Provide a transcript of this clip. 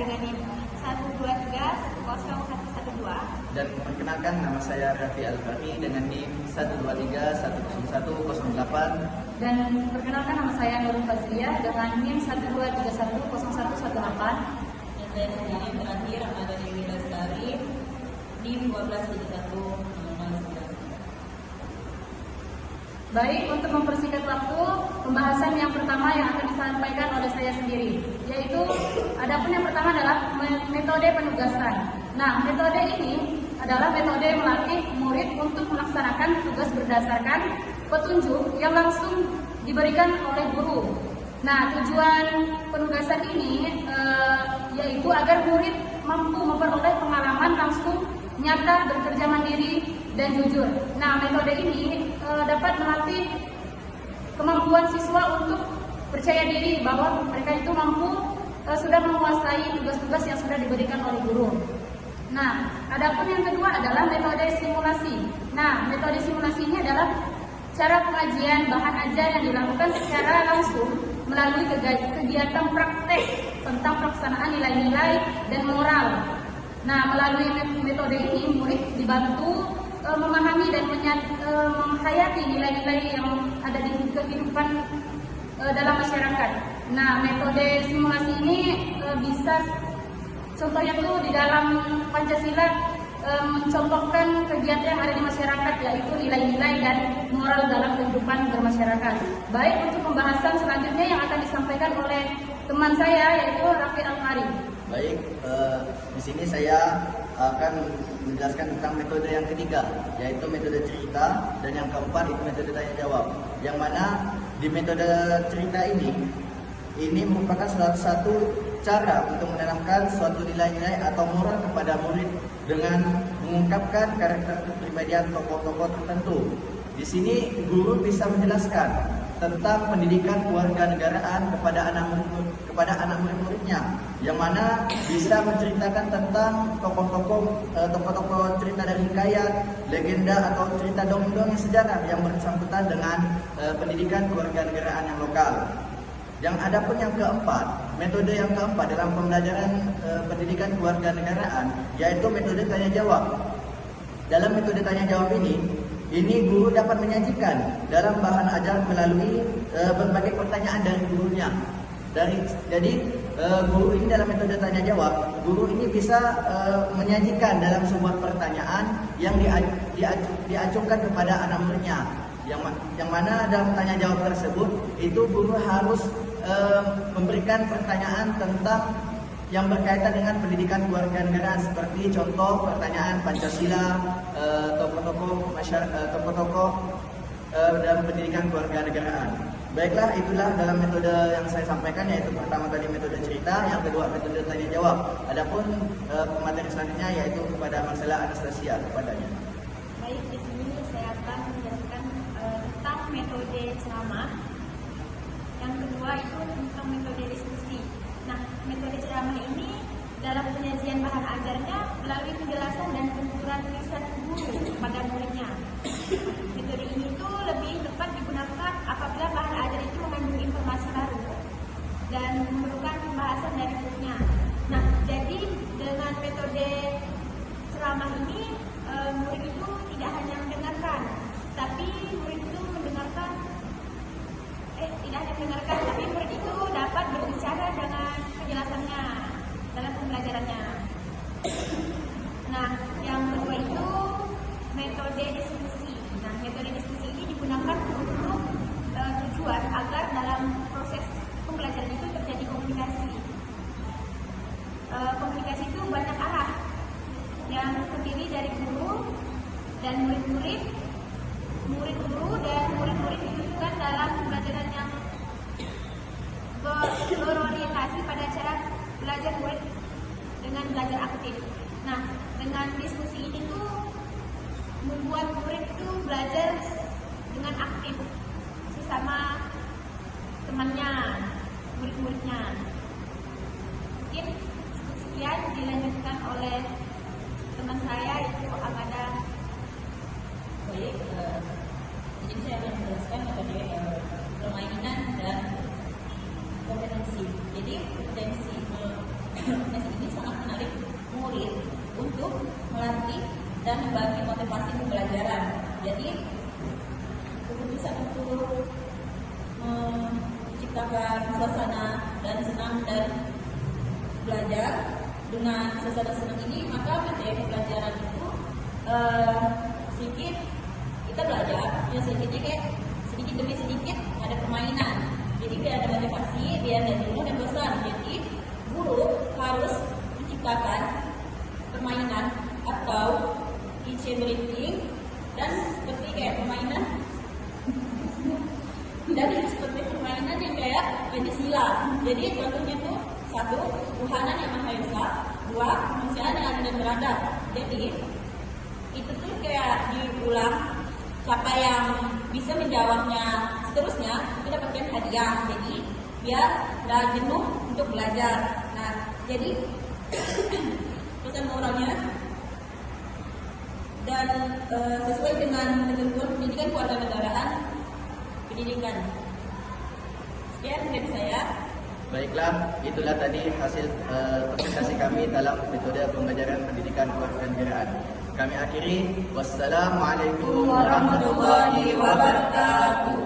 dengan NIM 123101112. Dan perkenalkan, nama saya Raffi Al-Fahri dengan NIM 123101008. Dan perkenalkan, nama saya Nurul Fazliyah dengan NIM 123101118. Dan saya sendiri terakhir ada Dewi Lestari NIM 1271. Baik, untuk mempersingkat waktu, pembahasan yang pertama yang akan disampaikan oleh saya sendiri, yaitu adapun yang pertama adalah metode penugasan. Nah, metode ini adalah metode melatih murid untuk melaksanakan tugas berdasarkan petunjuk yang langsung diberikan oleh guru. Nah, tujuan penugasan ini yaitu agar murid mampu memperoleh pengalaman langsung nyata, bekerja mandiri, dan jujur. Nah, metode ini dapat melatih kemampuan siswa untuk percaya diri bahwa mereka itu mampu sudah menguasai tugas-tugas yang sudah diberikan oleh guru. Nah, adapun yang kedua adalah metode simulasi. Nah, metode simulasi ini adalah cara pengajian bahan ajar yang dilakukan secara langsung melalui kegiatan praktek tentang pelaksanaan nilai-nilai dan moral. Nah, melalui metode ini murid dibantu memahami dan menghayati nilai-nilai yang ada di kehidupan dalam masyarakat. Nah, metode simulasi ini bisa contohnya itu di dalam Pancasila mencontohkan kegiatan yang ada di masyarakat, yaitu nilai-nilai dan moral dalam kehidupan bermasyarakat. Baik, untuk pembahasan selanjutnya yang akan disampaikan oleh teman saya, yaitu Raffi Al-Fahri. Baik, di sini saya akan menjelaskan tentang metode yang ketiga, yaitu metode cerita, dan yang keempat itu metode tanya jawab. Yang mana di metode cerita ini merupakan salah satu cara untuk menanamkan suatu nilai-nilai atau moral kepada murid dengan mengungkapkan karakter kepribadian tokoh-tokoh tertentu. Di sini guru bisa menjelaskan tentang pendidikan kewarganegaraan kepada anak murid-muridnya, yang mana bisa menceritakan tentang tokoh-tokoh cerita dari hikayat, legenda atau cerita dongeng sejarah yang bersangkutan dengan pendidikan kewarganegaraan yang lokal. Yang adapun yang keempat, metode yang keempat dalam pembelajaran pendidikan kewarganegaraan, yaitu metode tanya jawab. Dalam metode tanya jawab ini guru dapat menyajikan dalam bahan ajar melalui berbagai pertanyaan dari gurunya. Jadi guru ini dalam metode tanya jawab, guru ini bisa menyajikan dalam sebuah pertanyaan yang diajukan kepada anak muridnya. Yang mana dalam tanya jawab tersebut itu guru harus memberikan pertanyaan tentang yang berkaitan dengan pendidikan kewarganegaraan, seperti contoh pertanyaan Pancasila, tokoh-tokoh dalam pendidikan kewarganegaraan. Baiklah, itulah dalam metode yang saya sampaikan, yaitu pertama tadi metode cerita, yang kedua metode tanya jawab. Adapun materi selanjutnya yaitu kepada Marcella Anastasia kepadanya. Baik, di sini saya akan menjelaskan tentang metode ceramah. Yang kedua itu tentang metode diskusi. Nah, metode ceramah ini dalam penyajian bahan ajarnya melalui penjelasan dan penuturan tulisan guru kepada muridnya. Metode ini tuh lebih tepat digunakan apabila bahan ajar itu mengandung informasi baru dan memerlukan pembahasan dari gurunya. Nah, jadi dengan metode ceramah ini murid itu tidak hanya mendengarkan, tapi murid itu tapi murid itu dapat berbicara dengan penjelasannya dalam pembelajarannya. Nah, yang kedua itu metode diskusi. Nah, metode diskusi ini digunakan untuk tujuan agar dalam proses pembelajaran itu terjadi komunikasi. Komunikasi itu banyak arah yang terdiri dari guru dan murid-murid, murid-guru dan murid-murid ditunjukkan dalam pembelajaran yang berorientasi pada cara belajar murid dengan belajar aktif. Nah, dengan diskusi ini tuh membuat murid itu belajar dengan aktif sesama temannya, murid-muridnya. Mungkin sekian dilanjutkan oleh teman saya, itu Amanda. Baik, jadi saya akan menjelaskan metode permainan dan kompetensi. Jadi kompetensi ini murid untuk melatih dan membagi motivasi pembelajaran. Jadi keputusan untuk menciptakan suasana dan senang dan belajar dengan suasana senang ini, maka materi pelajaran itu sedikit kita belajar, ya sedikitnya kayak sedikit demi sedikit ada permainan. Jadi biar ada motivasi, biar ada jenuh dan bosan. Jadi guru harus menciptakan permainan atau teacher briefing dan seperti kayak permainan dan seperti permainan yang kayak Pancasila. Jadi contohnya tuh satu, Tuhanan yang Maha Esa, dua, kemanusiaan yang adil dan beradab. Jadi itu tuh kayak diulang, siapa yang bisa menjawabnya seterusnya itu dapatkan hadiah. Jadi biar nggak jenuh untuk belajar. Nah, jadi pesan moralnya dan sesuai dengan ketentuan pendidikan kewarganegaraan pendidikan. Sekian dari saya. Baiklah, itulah tadi hasil presentasi kami dalam metode pembelajaran pendidikan kewarganegaraan. Kami akhiri, wassalamualaikum warahmatullahi wabarakatuh.